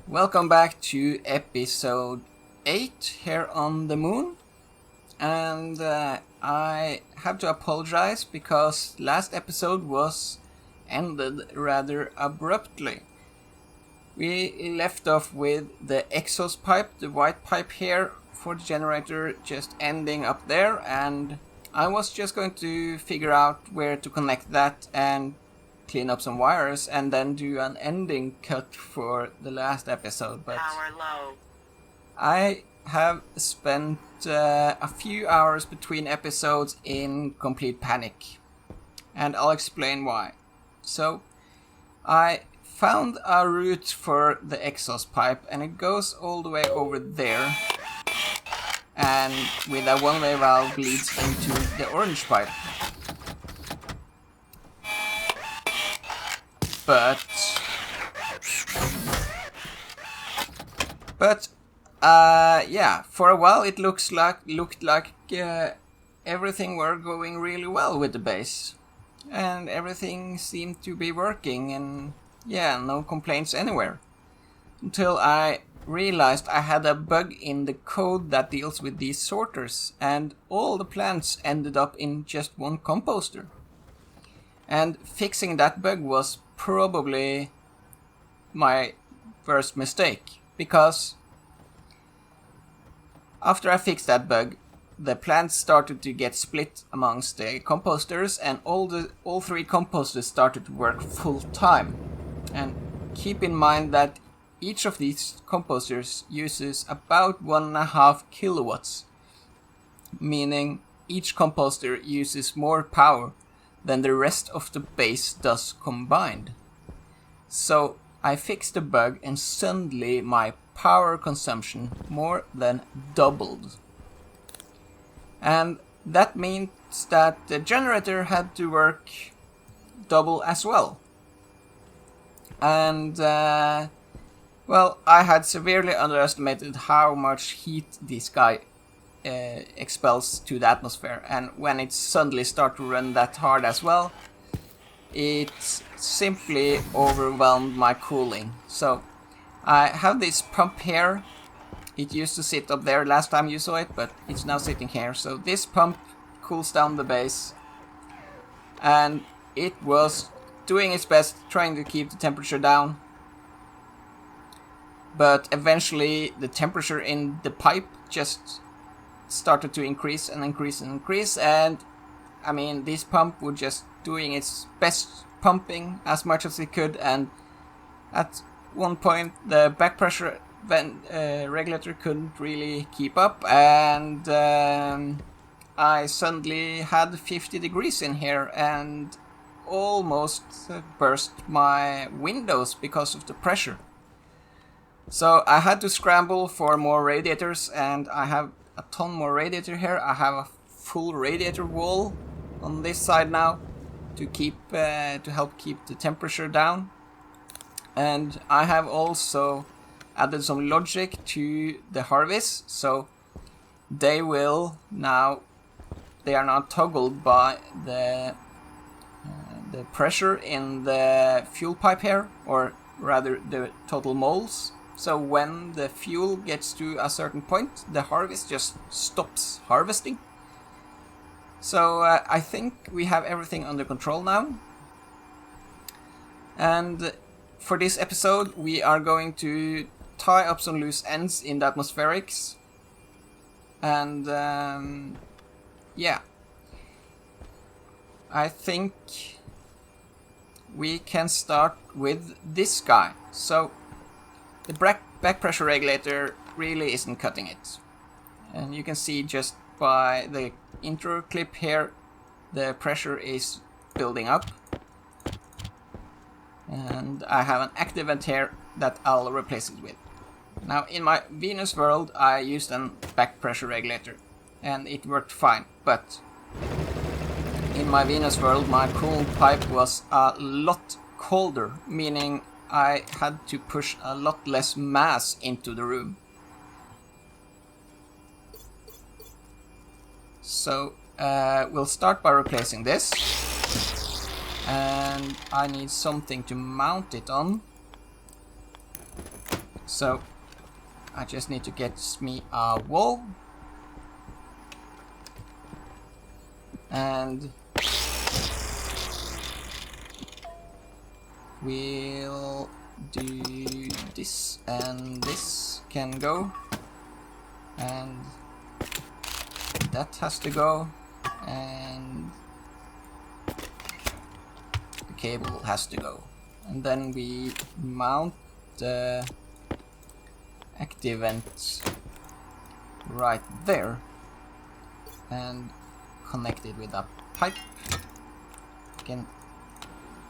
Welcome back to episode 8 here on the moon. And I have to apologize because last episode was ended rather abruptly. We left off with the exhaust pipe, the white pipe here for the generator just ending up there, and I was just going to figure out where to connect that and clean up some wires and then do an ending cut for the last episode, but Power low. I have spent a few hours between episodes in complete panic, and I'll explain why. So, I found a route for the exhaust pipe, and it goes all the way over there, and with a one-way valve leads into the orange pipe. But yeah, for a while it looked like everything were going really well with the base, and everything seemed to be working, and yeah, no complaints anywhere. Until I realized I had a bug in the code that deals with these sorters, and all the plants ended up in just one composter. And fixing that bug was probably my first mistake, because after I fixed that bug, the plants started to get split amongst the composters, and all three composters started to work full time. And keep in mind that each of these composters uses about 1.5 kilowatts, meaning each composter uses more power than the rest of the base does combined. So I fixed the bug, and suddenly my power consumption more than doubled. And that means that the generator had to work double as well. And well, I had severely underestimated how much heat this guy expels to the atmosphere, and when it suddenly started to run that hard as well, it simply overwhelmed my cooling. So I have this pump here. It used to sit up there last time you saw it, but it's now sitting here. So this pump cools down the base, and it was doing its best trying to keep the temperature down. But eventually the temperature in the pipe just started to increase and increase and increase, and I mean, this pump was just doing its best pumping as much as it could, and at one point the back pressure regulator couldn't really keep up, and I suddenly had 50 degrees in here and almost burst my windows because of the pressure. So I had to scramble for more radiators, and I have a ton more radiator here. I have a full radiator wall on this side now to help keep the temperature down. And I have also added some logic to the harvest, so they are not toggled by the pressure in the fuel pipe here, or rather the total moles. So when the fuel gets to a certain point, the harvest just stops harvesting. So I think we have everything under control now. And for this episode, we are going to tie up some loose ends in the atmospherics. And yeah, I think we can start with this guy. So the back pressure regulator really isn't cutting it. And you can see just by the intro clip here, the pressure is building up. And I have an active vent here that I'll replace it with. Now in my Venus world I used a back pressure regulator, and it worked fine, but in my Venus world my coolant pipe was a lot colder, meaning I had to push a lot less mass into the room. So we'll start by replacing this, and I need something to mount it on. So I just need to get me a wall. And we'll do this, and this can go, and that has to go, and the cable has to go. And then we mount the active vent right there and connect it with a pipe. You can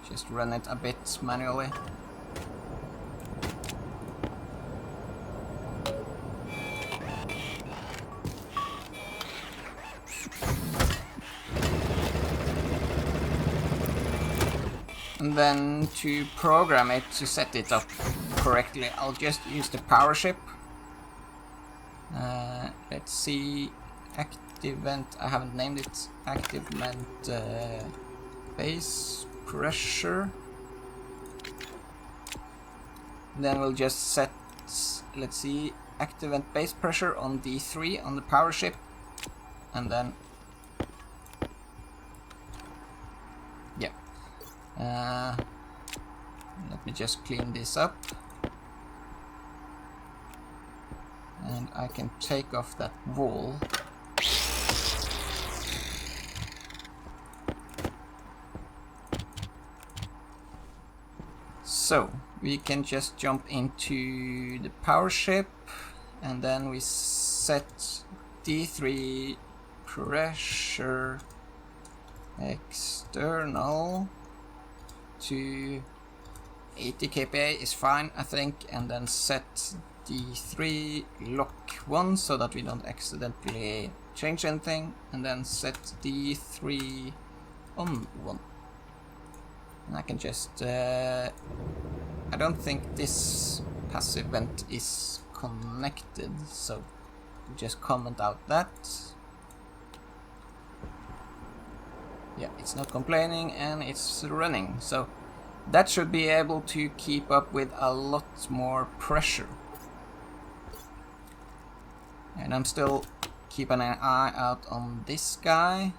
just run it a bit manually. And then to program it to set it up correctly, I'll just use the power ship. Let's see, active vent, I haven't named it, active vent base pressure. Then we'll just set, let's see, active vent base pressure on D3 on the power ship, and then let me just clean this up, and I can take off that wall. So we can just jump into the power ship, and then we set D3 pressure external to 80 kPa is fine, I think, and then set D3 lock 1 so that we don't accidentally change anything, and then set D3 on 1. And I can just I don't think this passive vent is connected, so just comment out that. Yeah, it's not complaining and it's running, so that should be able to keep up with a lot more pressure. And I'm still keeping an eye out on this guy.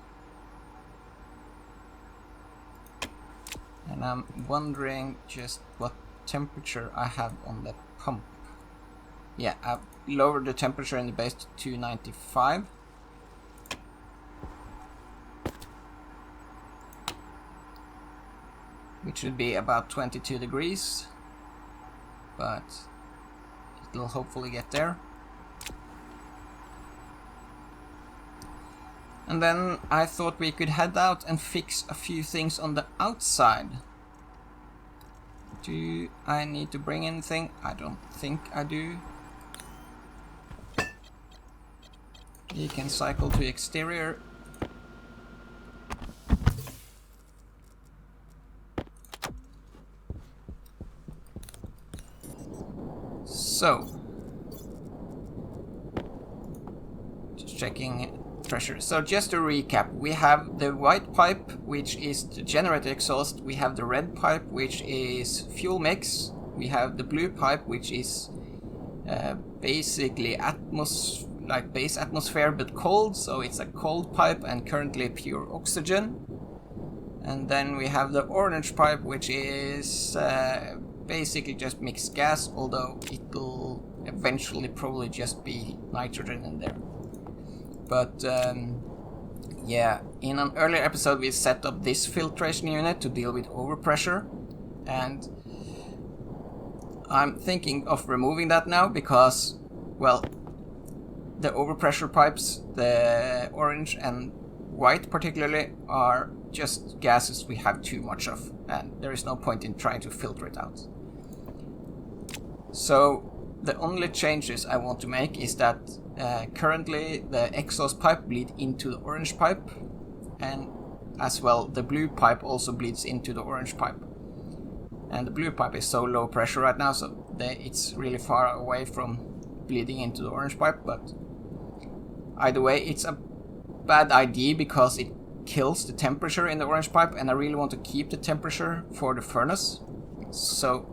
And I'm wondering just what temperature I have on the pump. Yeah, I've lowered the temperature in the base to 295. Which should be about 22 degrees, but it'll hopefully get there. And then I thought we could head out and fix a few things on the outside. Do I need to bring anything? I don't think I do. You can cycle to exterior. So, just checking pressure. So just to recap, we have the white pipe, which is the generator exhaust. We have the red pipe, which is fuel mix. We have the blue pipe, which is basically base atmosphere but cold, so it's a cold pipe and currently pure oxygen. And then we have the orange pipe, which is basically just mixed gas, although it will eventually probably just be nitrogen in there. But yeah, in an earlier episode we set up this filtration unit to deal with overpressure, and I'm thinking of removing that now because, well, the overpressure pipes, the orange and white particularly, are just gases we have too much of, and there is no point in trying to filter it out. So the only changes I want to make is that currently the exhaust pipe bleeds into the orange pipe, and as well the blue pipe also bleeds into the orange pipe. And the blue pipe is so low pressure right now, so it's really far away from bleeding into the orange pipe, but either way it's a bad idea because it kills the temperature in the orange pipe, and I really want to keep the temperature for the furnace. So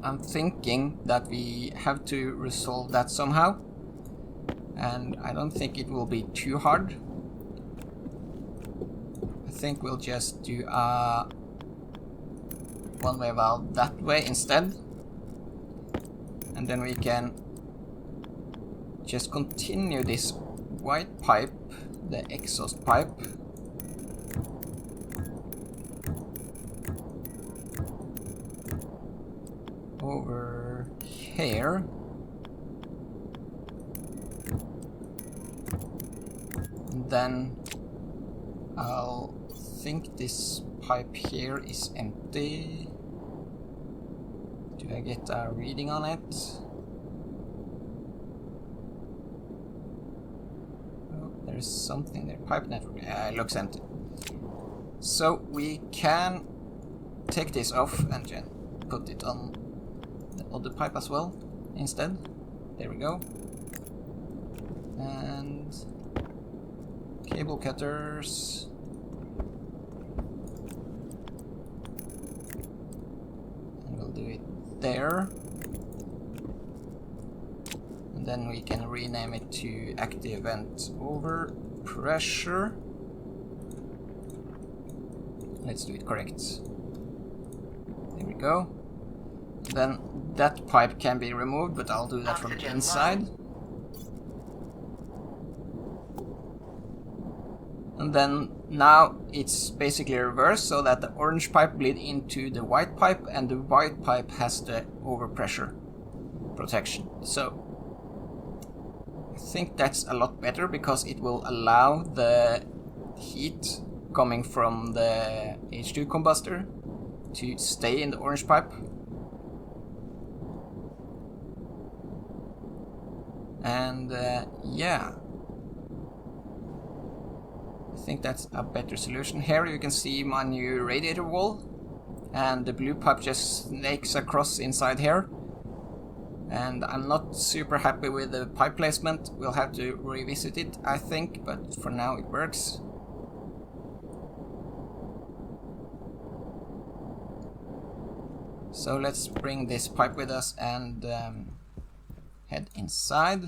I'm thinking that we have to resolve that somehow. And I don't think it will be too hard. I think we'll just do a one-way valve that way instead. And then we can just continue this white pipe, the exhaust pipe, over here. And then I'll think this pipe here is empty. Do I get a reading on it? Oh, there's something there. Pipe network. It looks empty. So we can take this off and then put it on the other pipe as well instead. There we go. And cable cutters. And we'll do it there. And then we can rename it to active vent overpressure. Let's do it correct. There we go. Then that pipe can be removed, but I'll do that from the inside. And then now it's basically reversed, so that the orange pipe bleed into the white pipe and the white pipe has the overpressure protection. So I think that's a lot better because it will allow the heat coming from the H2 combustor to stay in the orange pipe. And yeah, I think that's a better solution. Here you can see my new radiator wall, and the blue pipe just snakes across inside here. And I'm not super happy with the pipe placement. We'll have to revisit it, I think, but for now it works. So let's bring this pipe with us and head inside.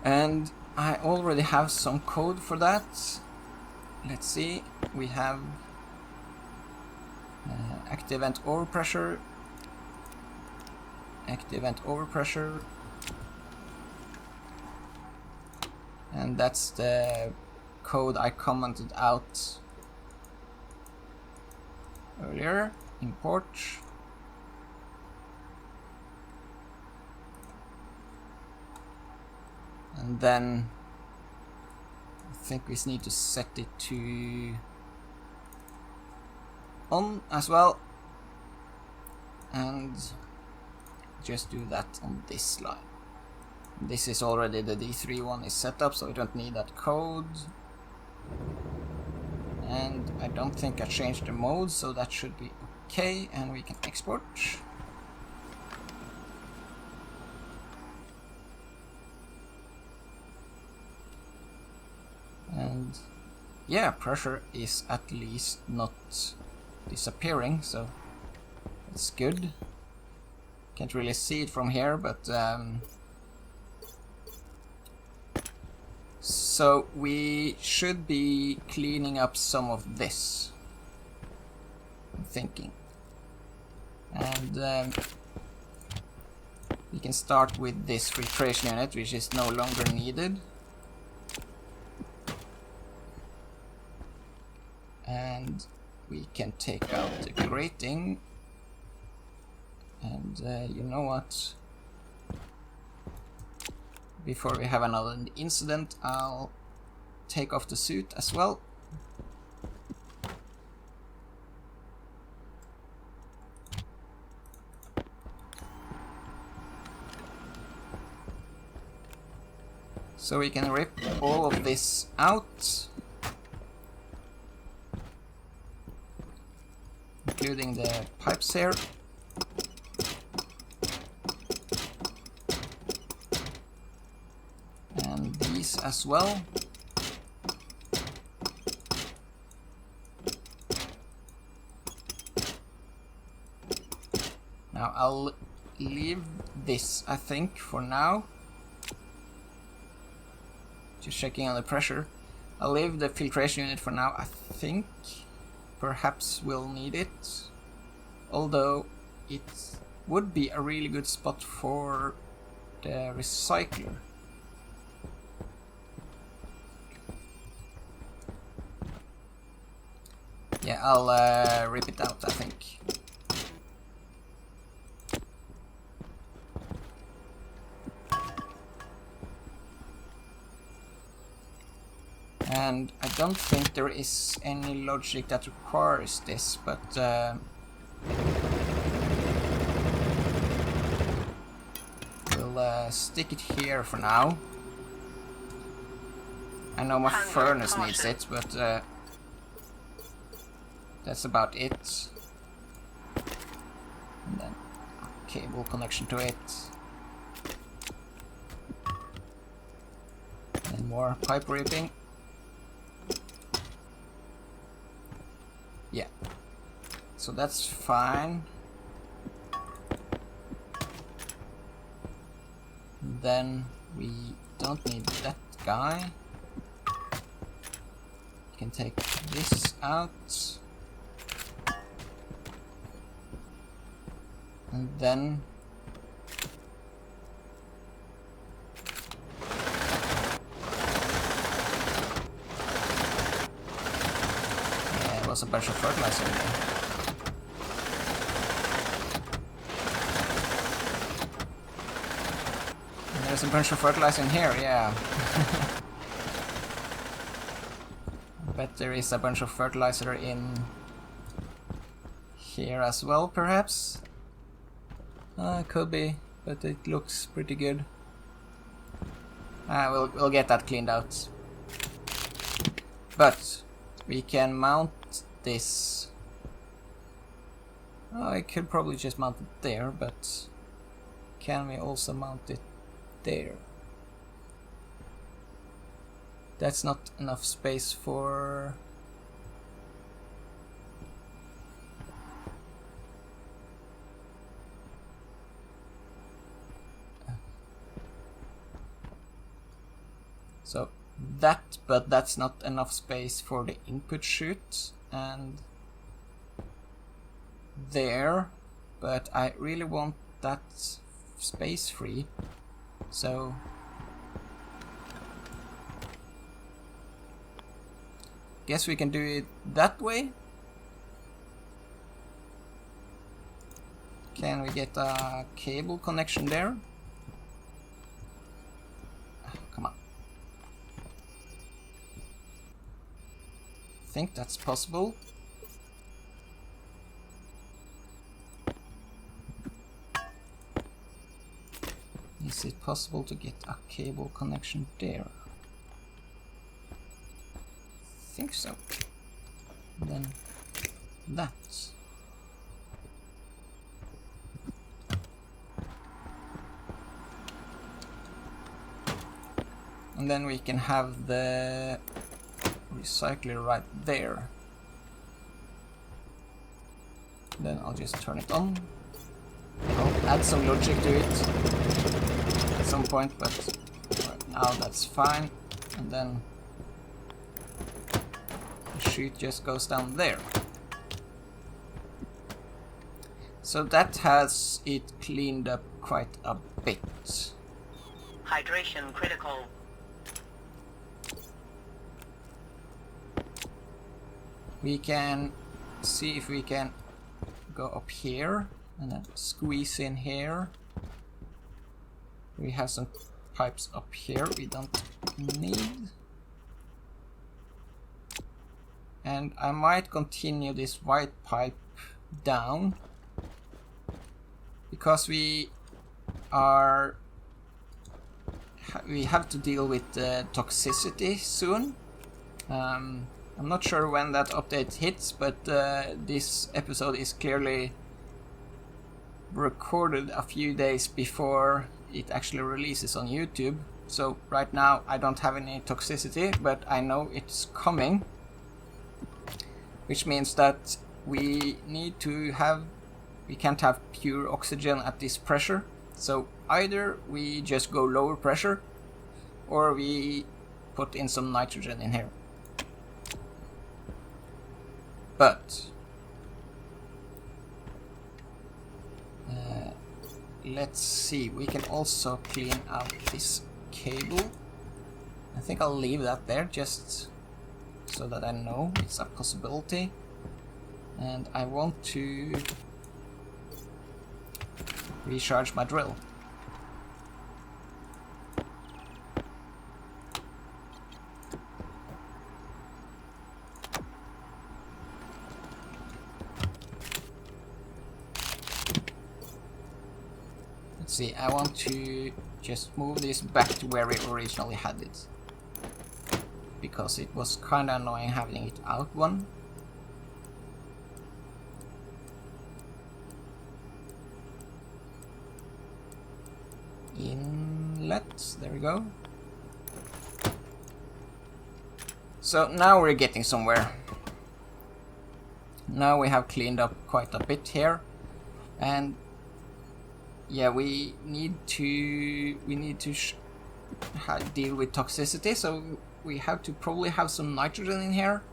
And I already have some code for that. Let's see, we have active vent overpressure, active vent overpressure, and that's the code I commented out earlier. Import. And then I think we need to set it to on as well, and just do that on this line. This is already the D3 one is set up, so we don't need that code. And I don't think I changed the mode, so that should be okay, and we can export. And yeah, pressure is at least not disappearing, so that's good. Can't really see it from here, but so we should be cleaning up some of this, I'm thinking. And we can start with this filtration unit, which is no longer needed. And we can take out the grating. And you know what? Before we have another incident, I'll take off the suit as well. So we can rip all of this out, including the pipes here. these as well. Now I'll leave this, I think, for now. Just checking on the pressure. I'll leave the filtration unit for now. I think perhaps we'll need it. Although it would be a really good spot for the recycler. Yeah, I'll rip it out, I think. And I don't think there is any logic that requires this, but we'll stick it here for now. I know my furnace needs it, but that's about it. And then a cable connection to it. And more pipe ripping. Yeah, so that's fine. Then we don't need that guy. You can take this out. And then a bunch of fertilizer in there. And there's a bunch of fertilizer in here, yeah. I bet there is a bunch of fertilizer in here as well, perhaps. Could be, but it looks pretty good. We'll get that cleaned out. But we can mount this. Oh, I could probably just mount it there, but can we also mount it there? That's not enough space for... So that, but that's not enough space for the input chute, and there, but I really want that space free, so guess we can do it that way. Can we get a cable connection there? Come on. I think that's possible. Is it possible to get a cable connection there? I think so. And then that. And then we can have the recycler right there. Then I'll just turn it on. I'll add some logic to it at some point, but right now that's fine. And then the chute just goes down there. So that has it cleaned up quite a bit. Hydration critical. We can see if we can go up here and then squeeze in here. We have some pipes up here we don't need. And I might continue this white pipe down because we have to deal with toxicity soon. I'm not sure when that update hits, but this episode is clearly recorded a few days before it actually releases on YouTube. So right now I don't have any toxicity, but I know it's coming, which means that we can't have pure oxygen at this pressure. So either we just go lower pressure, or we put in some nitrogen in here. But let's see, we can also clean out this cable. I think I'll leave that there just so that I know it's a possibility. And I want to recharge my drill. Let's see, I want to just move this back to where we originally had it, because it was kinda annoying having it out one. Inlet, there we go. So now we're getting somewhere. Now we have cleaned up quite a bit here, and yeah, we need to deal with toxicity, so we have to probably have some nitrogen in here.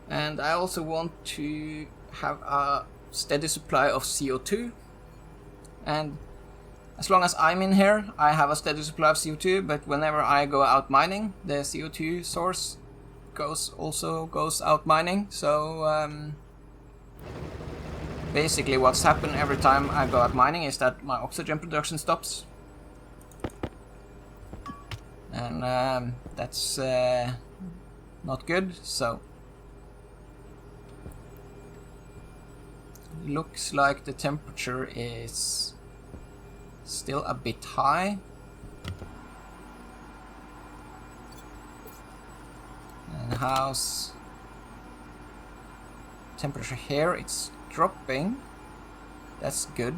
And I also want to have a steady supply of CO2, and as long as I'm in here I have a steady supply of CO2, but whenever I go out mining, the CO2 source also goes out mining. So basically what's happened every time I go out mining is that my oxygen production stops. And that's not good, so looks like the temperature is still a bit high. And how's temperature here? It's dropping. That's good.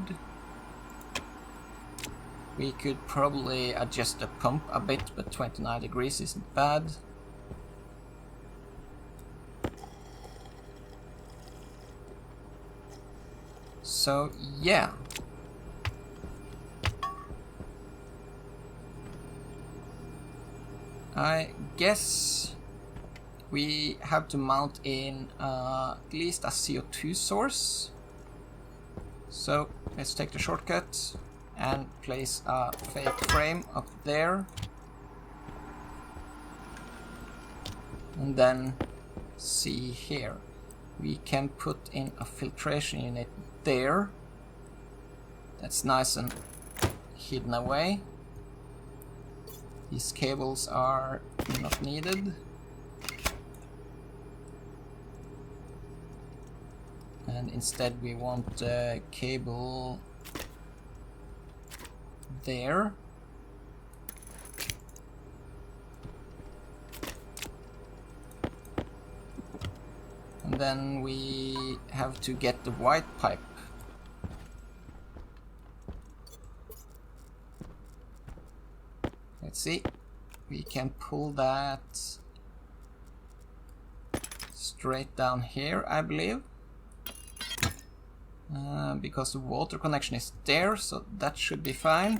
We could probably adjust the pump a bit, but 29 degrees isn't bad. So yeah. I guess we have to mount in at least a CO2 source. So let's take the shortcut and place a fake frame up there. And then see here, we can put in a filtration unit there. That's nice and hidden away. These cables are not needed. And instead we want a cable there. And then we have to get the white pipe. Let's see, we can pull that straight down here, I believe. Because the water connection is there, so that should be fine.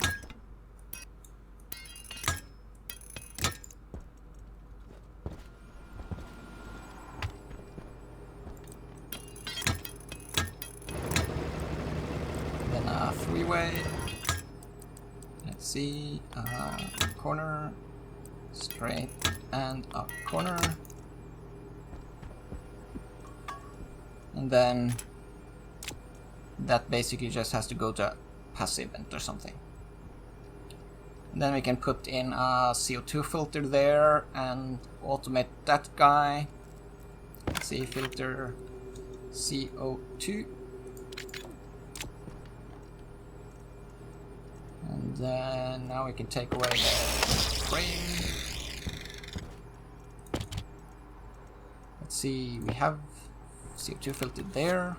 Then a three-way. Let's see, corner, straight, and a corner. And then that basically just has to go to passive vent or something. And then we can put in a CO2 filter there and automate that guy. Let's see, filter CO2. And then now we can take away the frame. Let's see, we have CO2 filtered there.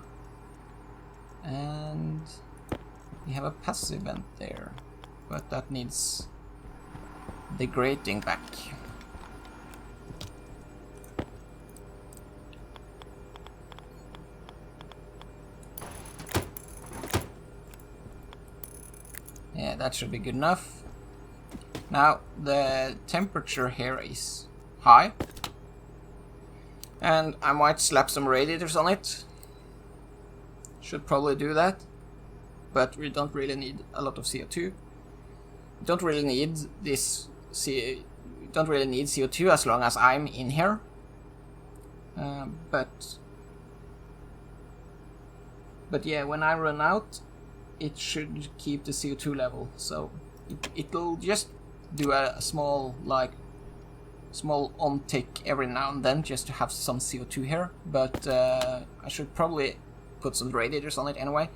And we have a passive vent there, but that needs the grating back. Yeah, that should be good enough. Now the temperature here is high, and I might slap some radiators on it. Should probably do that, but we don't really need a lot of CO2. We don't really need this. We don't really need CO2 as long as I'm in here. But yeah, when I run out, it should keep the CO2 level, so it'll just do a small on tick every now and then just to have some CO2 here, but I should probably put some radiators on it anyway.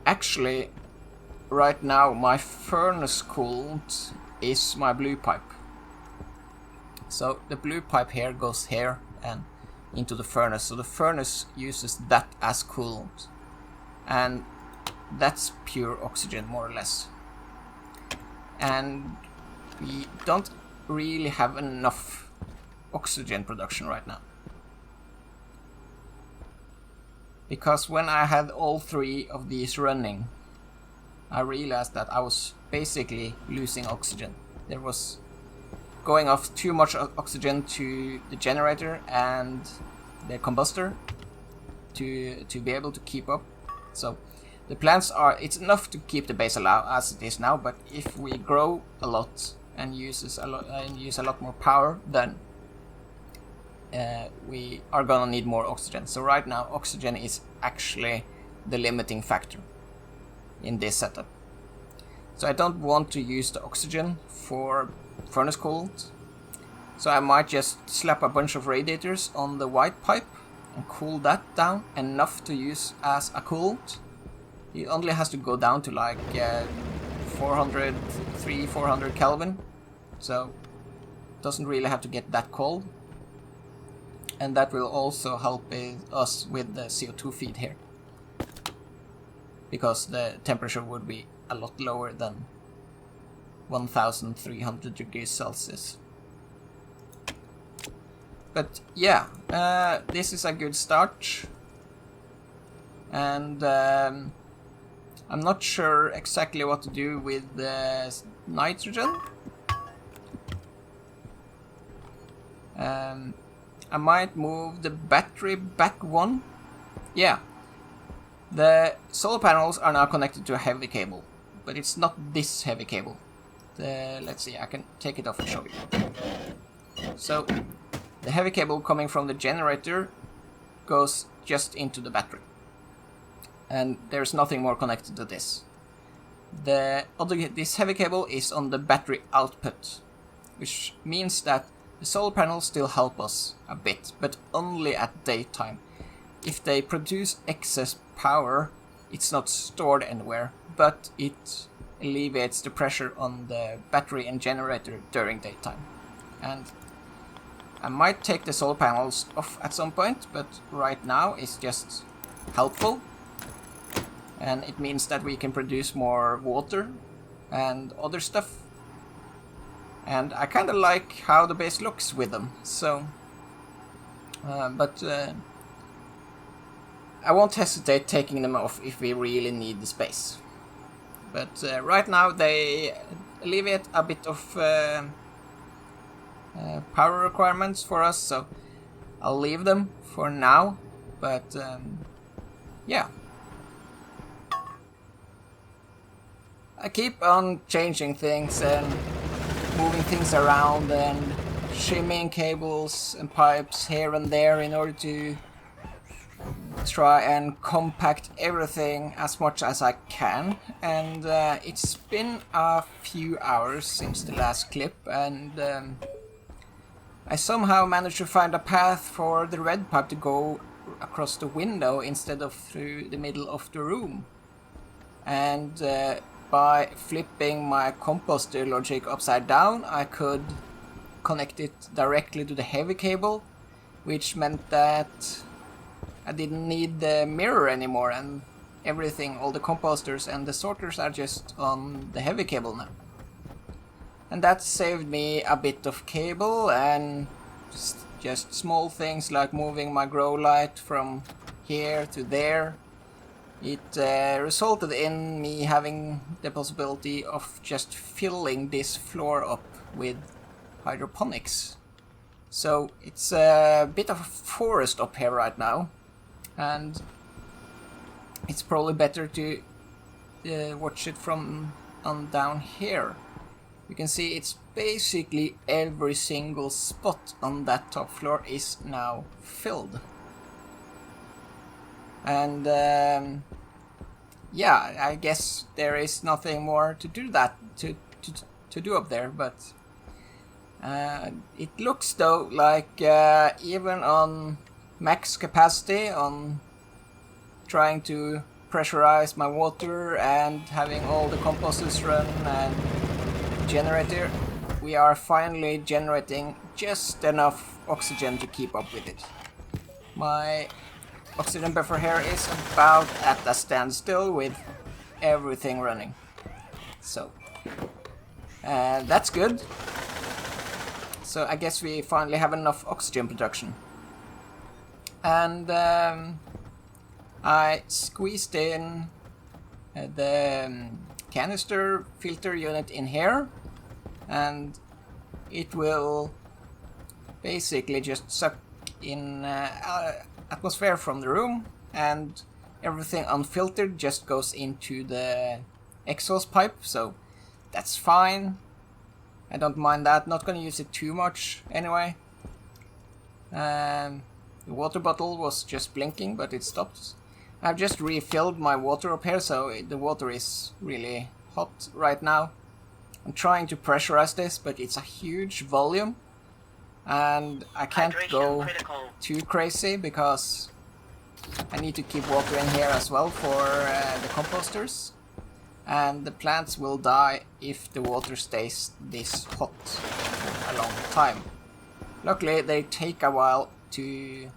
Actually, right now my furnace coolant is my blue pipe. So the blue pipe here goes here and into the furnace, so the furnace uses that as coolant. And that's pure oxygen, more or less. And we don't really have enough oxygen production right now. Because when I had all three of these running, I realized that I was basically losing oxygen. There was going off too much oxygen to the generator and the combustor to be able to keep up. So the plans are, it's enough to keep the base alive as it is now, but if we grow a lot and use a lot more power, then we are gonna need more oxygen. So right now oxygen is actually the limiting factor in this setup. So I don't want to use the oxygen for furnace coolant, so I might just slap a bunch of radiators on the white pipe and cool that down enough to use as a coolant. It only has to go down to like 400 Kelvin, so it doesn't really have to get that cold. And that will also help us with the CO2 feed here, because the temperature would be a lot lower than 1300 degrees Celsius. But yeah, this is a good start, and I'm not sure exactly what to do with the nitrogen. I might move the battery back one. Yeah, the solar panels are now connected to a heavy cable, but it's not this heavy cable. Let's see, I can take it off and show you. So the heavy cable coming from the generator goes just into the battery, and there's nothing more connected to this. This heavy cable is on the battery output, which means that the solar panels still help us a bit, but only at daytime. If they produce excess power, it's not stored anywhere, but it alleviates the pressure on the battery and generator during daytime. And I might take the solar panels off at some point, but right now it's just helpful. And it means that we can produce more water and other stuff. And I kind of like how the base looks with them, so... I won't hesitate taking them off if we really need the space. But right now they alleviate a bit of power requirements for us, so I'll leave them for now. But yeah, I keep on changing things and moving things around and shimming cables and pipes here and there in order to try and compact everything as much as I can. And it's been a few hours since the last clip, and I somehow managed to find a path for the red pipe to go across the window instead of through the middle of the room. And by flipping my composter logic upside down, I could connect it directly to the heavy cable, which meant that I didn't need the mirror anymore, and everything, all the composters and the sorters are just on the heavy cable now. And that saved me a bit of cable and just small things like moving my grow light from here to there. It resulted in me having the possibility of just filling this floor up with hydroponics. So it's a bit of a forest up here right now, and it's probably better to watch it from on down here. You can see it's basically every single spot on that top floor is now filled. And yeah, I guess there is nothing more to do to do up there, but it looks though like even on max capacity, on trying to pressurize my water and having all the composters run and generator, we are finally generating just enough oxygen to keep up with it. My oxygen buffer here is about at a standstill with everything running. So that's good. So I guess we finally have enough oxygen production. And I squeezed in the canister filter unit in here, and it will basically just suck in atmosphere from the room, and everything unfiltered just goes into the exhaust pipe, so that's fine. I don't mind that, not gonna use it too much anyway. The water bottle was just blinking, but it stopped. I've just refilled my water up here, so the water is really hot right now. I'm trying to pressurize this, but it's a huge volume, and I can't go too crazy because I need to keep water in here as well for the composters, and the plants will die if the water stays this hot for a long time. Luckily, they take a while to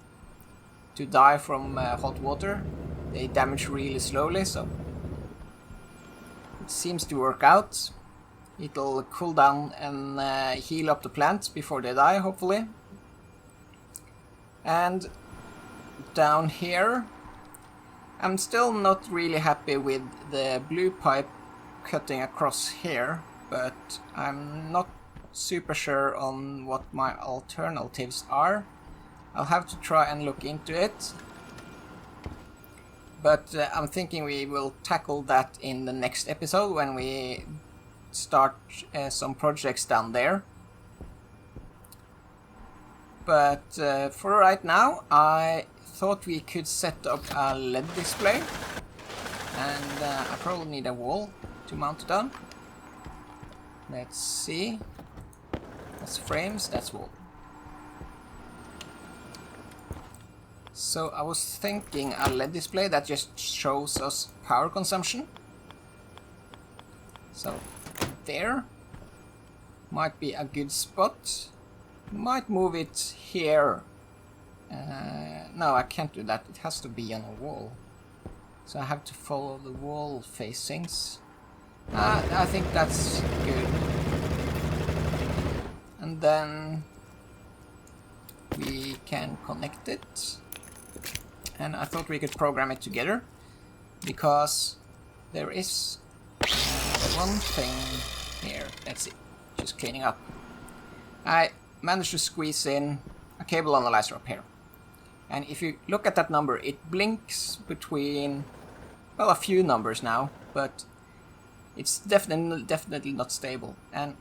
die from hot water. They damage really slowly, so it seems to work out. It'll cool down and heal up the plants before they die, hopefully. And down here, I'm still not really happy with the blue pipe cutting across here, but I'm not super sure on what my alternatives are. I'll have to try and look into it. But I'm thinking we will tackle that in the next episode when we start some projects down there. But for right now, I thought we could set up a LED display, and I probably need a wall to mount it on. Let's see. That's frames, that's wall. So I was thinking a LED display that just shows us power consumption. So there might be a good spot. Might move it here. No, I can't do that. It has to be on a wall. So I have to follow the wall facings. I think that's good. And then we can connect it. And I thought we could program it together, because there is one thing here. Let's see, just cleaning up. I managed to squeeze in a cable analyzer up here. And if you look at that number, it blinks between, well, a few numbers now, but it's definitely not stable. And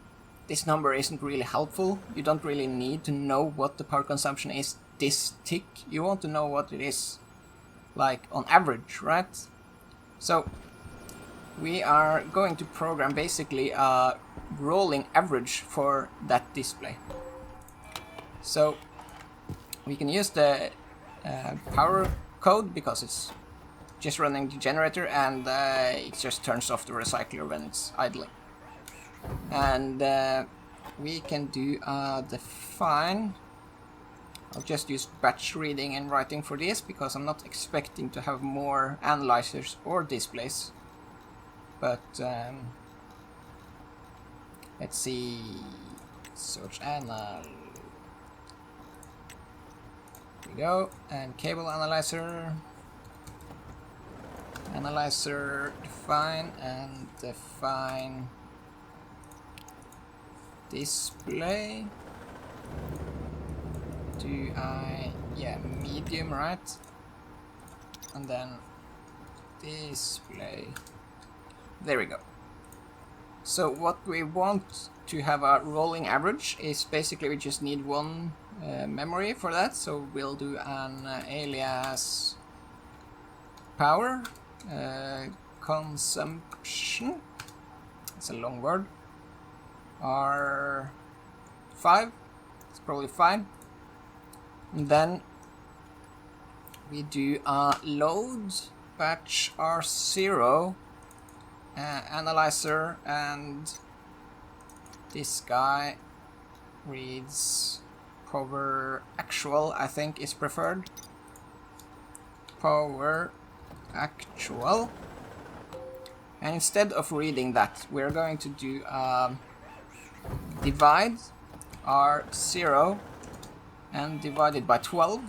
this number isn't really helpful. You don't really need to know what the power consumption is this tick. You want to know what it is, like on average, right? So we are going to program basically a rolling average for that display. So we can use the power code because it's just running the generator, and it just turns off the recycler when it's idling. And we can do define. I'll just use batch reading and writing for this because I'm not expecting to have more analyzers or displays. But Let's see. Search anal. Here we go. And cable analyzer. Analyzer define and define display. Yeah, medium, right? And then display. There we go. So what we want to have a rolling average is basically we just need one memory for that. So we'll do an alias power consumption. It's a long word. R5. It's probably fine. And then we do a load batch R0 analyzer, and this guy reads power actual, I think is preferred. Power actual. And instead of reading that, we're going to do divide R0 and divide it by 12.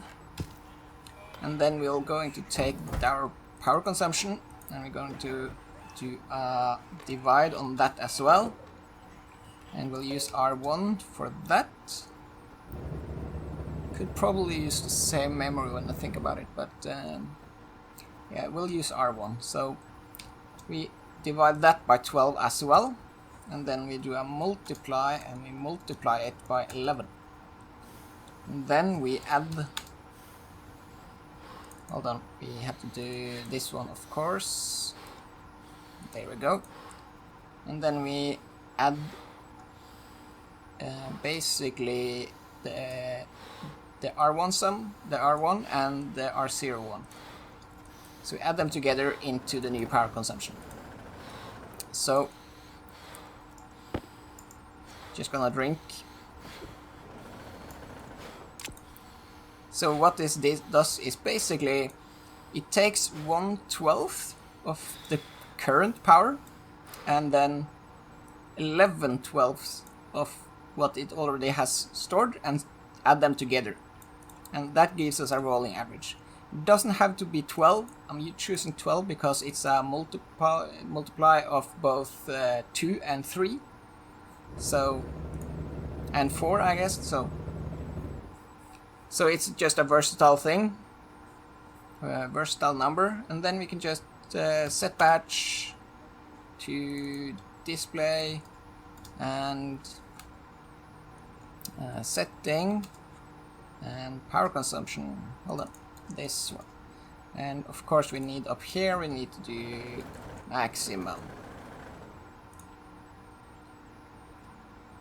And then we're going to take our power consumption and we're going to do a divide on that as well. And we'll use R1 for that. Could probably use the same memory when I think about it, but yeah, we'll use R1. So we divide that by 12 as well. And then we do a multiply and we multiply it by 11. And then we add. Hold on, we have to do this one, of course. There we go. And then we add basically the R1 sum, the R1 and the R0 one. So we add them together into the new power consumption. So just gonna drink. So what this does is basically it takes 1/12 of the current power and then 11/12 of what it already has stored and add them together. And that gives us a rolling average. It doesn't have to be 12. I'm choosing 12 because it's a multiply of both 2 and 3. So, and 4, I guess. So it's just a versatile thing, versatile number, and then we can just set batch to display and setting and power consumption. Hold on, this one. And of course we need up here, we need to do maximum.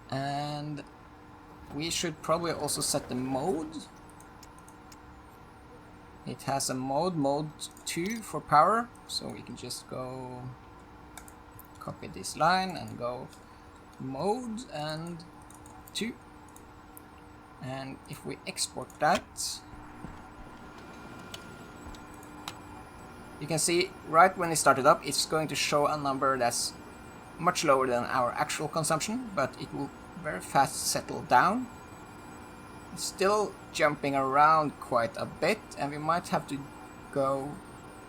And we should probably also set the mode. It has a mode 2 for power, so we can just go copy this line and go mode and 2. And if we export that, you can see right when it started up, it's going to show a number that's much lower than our actual consumption, but it will very fast settle down. It's still jumping around quite a bit, and we might have to go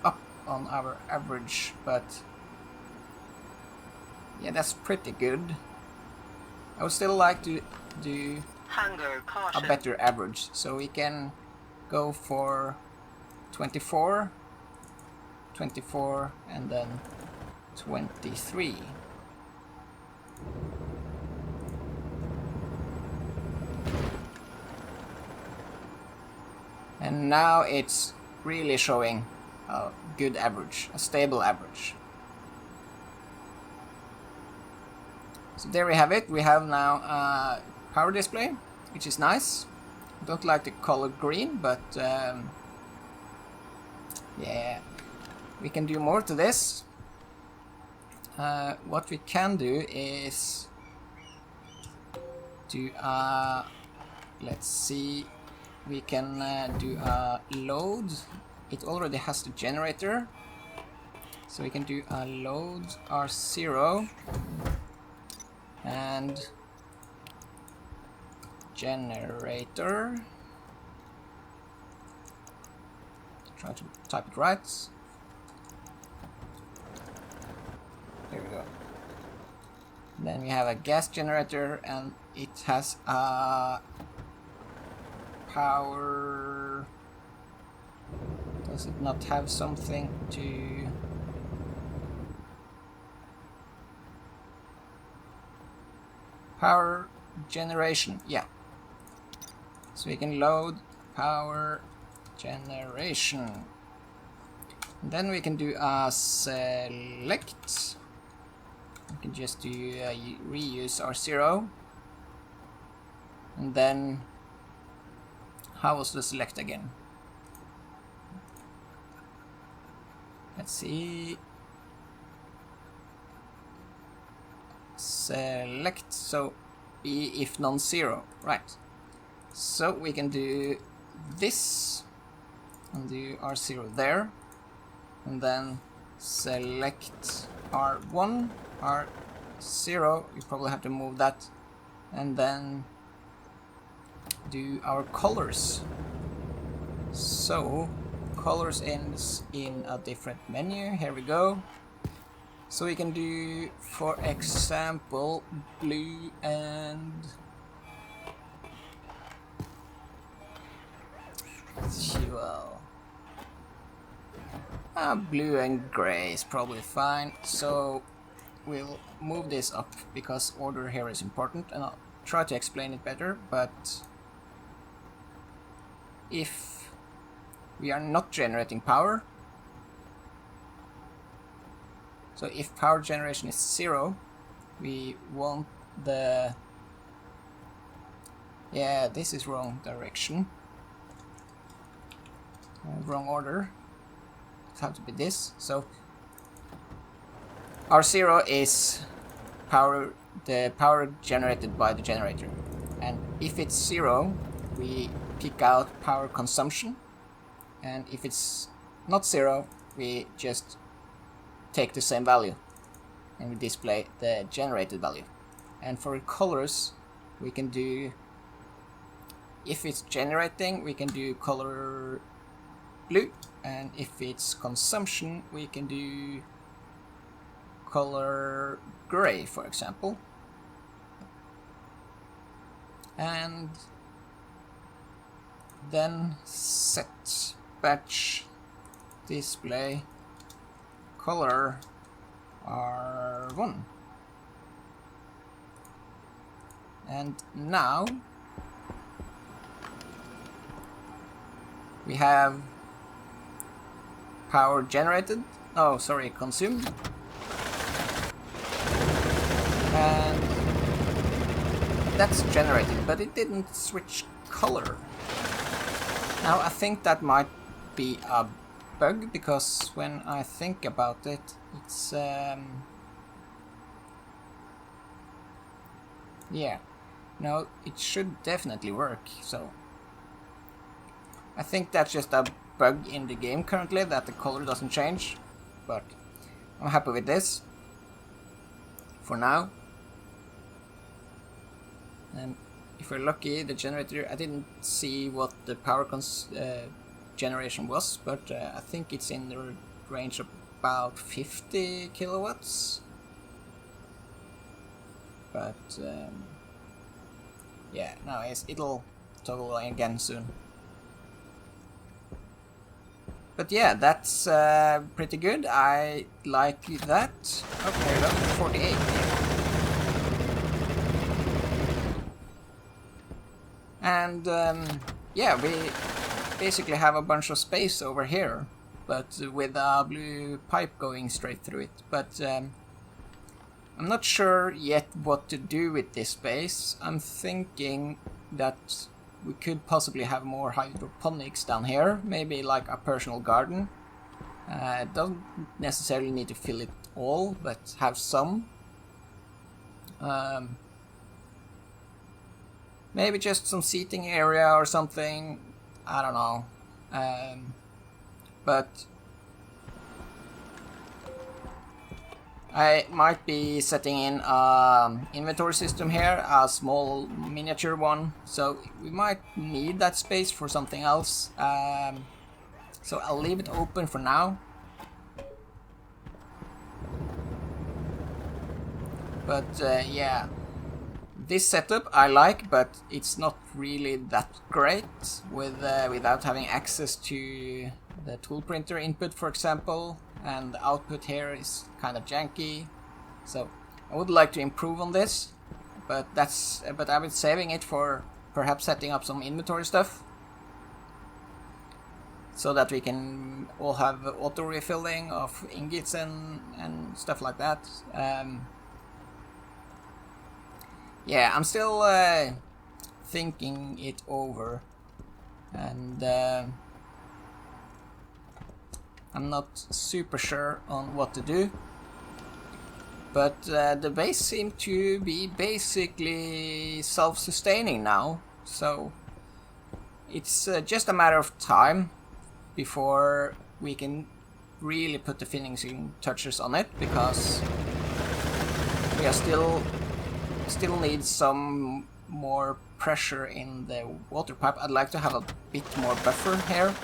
up on our average, but yeah, that's pretty good. I would still like to do a better average, so we can go for 24, and then 23. And now it's really showing a good average, a stable average. So there we have it. We have now a power display, which is nice. I don't like the color green, but yeah, we can do more to this. What we can do is do let's see. We can do a load. It already has the generator, so we can do a load R0 and generator. Try to type it right. There we go. Then we have a gas generator, and it has a power. Does it not have something to? Power generation, yeah. So we can load power generation. And then we can do a select. We can just do reuse R0. And then, how was the select again? Let's see. Select, so be if non-zero, right. So we can do this and do R0 there, and then select R1, R0, you probably have to move that, and then do our colors. So colors ends in a different menu, here we go. So we can do, for example, blue and well, blue and gray is probably fine. So we'll move this up because order here is important, and I'll try to explain it better. But if we are not generating power, so if power generation is 0, we want the... Yeah, this is wrong direction. Wrong order. It has to be this. So R0 is power, the power generated by the generator. And if it's 0, we pick out power consumption. And if it's not 0, we just take the same value and we display the generated value. And for colors, we can do, if it's generating, we can do color blue, and if it's consumption, we can do color gray, for example. And then set batch display color R1. And now we have power generated, oh sorry, consumed, and that's generated, but it didn't switch color. Now I think that might be a bug, because when I think about it, it's yeah, no, it should definitely work. So I think that's just a bug in the game currently, that the color doesn't change, but I'm happy with this for now. And if we're lucky, the generator, I didn't see what the power generation was, but I think it's in the range of about 50 kilowatts. But yeah, no, it'll toggle again soon. But yeah, that's pretty good. I like that. Okay, look, 48 here. And yeah, we basically have a bunch of space over here, but with a blue pipe going straight through it. But I'm not sure yet what to do with this space. I'm thinking that we could possibly have more hydroponics down here, maybe like a personal garden. Doesn't necessarily need to fill it all, but have some. Maybe just some seating area or something, I don't know. But I might be setting in inventory system here, a small miniature one, so we might need that space for something else. So I'll leave it open for now. But yeah, this setup I like, but it's not really that great with without having access to the tool printer input, for example, and the output here is kind of janky. So I would like to improve on this, but I've been saving it for perhaps setting up some inventory stuff, so that we can all have auto refilling of ingots and stuff like that. Yeah, I'm still thinking it over, and I'm not super sure on what to do. But the base seems to be basically self-sustaining now, so it's just a matter of time before we can really put the finishing touches on it, because we are still need some more pressure in the water pipe. I'd like to have a bit more buffer here,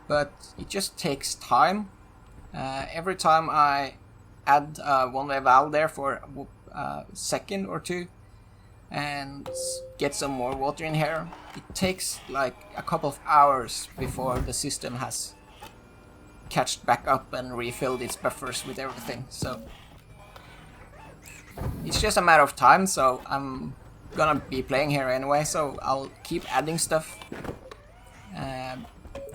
but it just takes time. Every time I add a one-way valve there for a second or two and get some more water in here, it takes like a couple of hours before the system has catched back up and refilled its buffers with everything. So it's just a matter of time, so I'm gonna be playing here anyway, so I'll keep adding stuff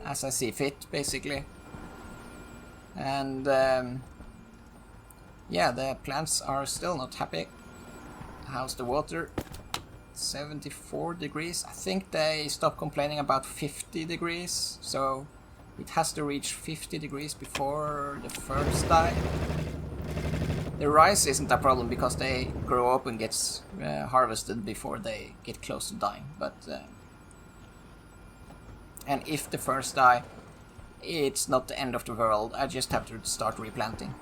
as I see fit, basically. And yeah, the plants are still not happy. How's the water? 74 degrees. I think they stopped complaining about 50 degrees, so it has to reach 50 degrees before the first die. The rice isn't a problem because they grow up and gets harvested before they get close to dying. But and if the first die, it's not the end of the world. I just have to start replanting.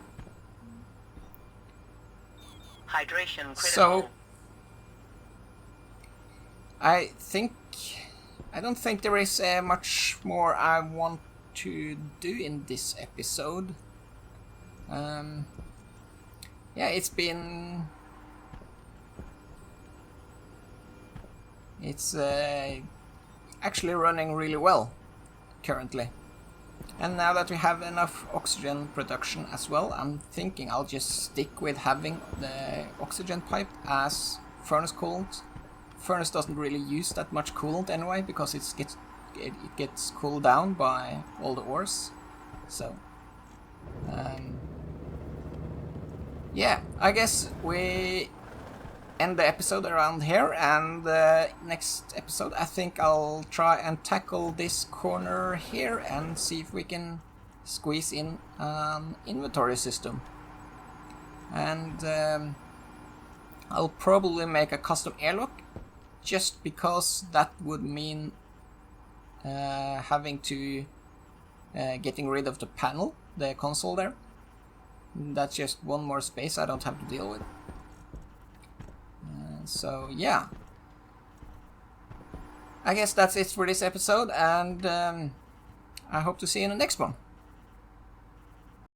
Hydration critical. So I don't think there is much more I want to do in this episode. Yeah, it's actually running really well currently. And now that we have enough oxygen production as well, I'm thinking I'll just stick with having the oxygen pipe as furnace coolant. Furnace doesn't really use that much coolant anyway, because it gets cooled down by all the ores. So yeah, I guess we end the episode around here, and next episode I think I'll try and tackle this corner here and see if we can squeeze in an inventory system. And I'll probably make a custom airlock, just because that would mean having to getting rid of the panel, the console there. That's just one more space I don't have to deal with. So yeah, I guess that's it for this episode, and I hope to see you in the next one.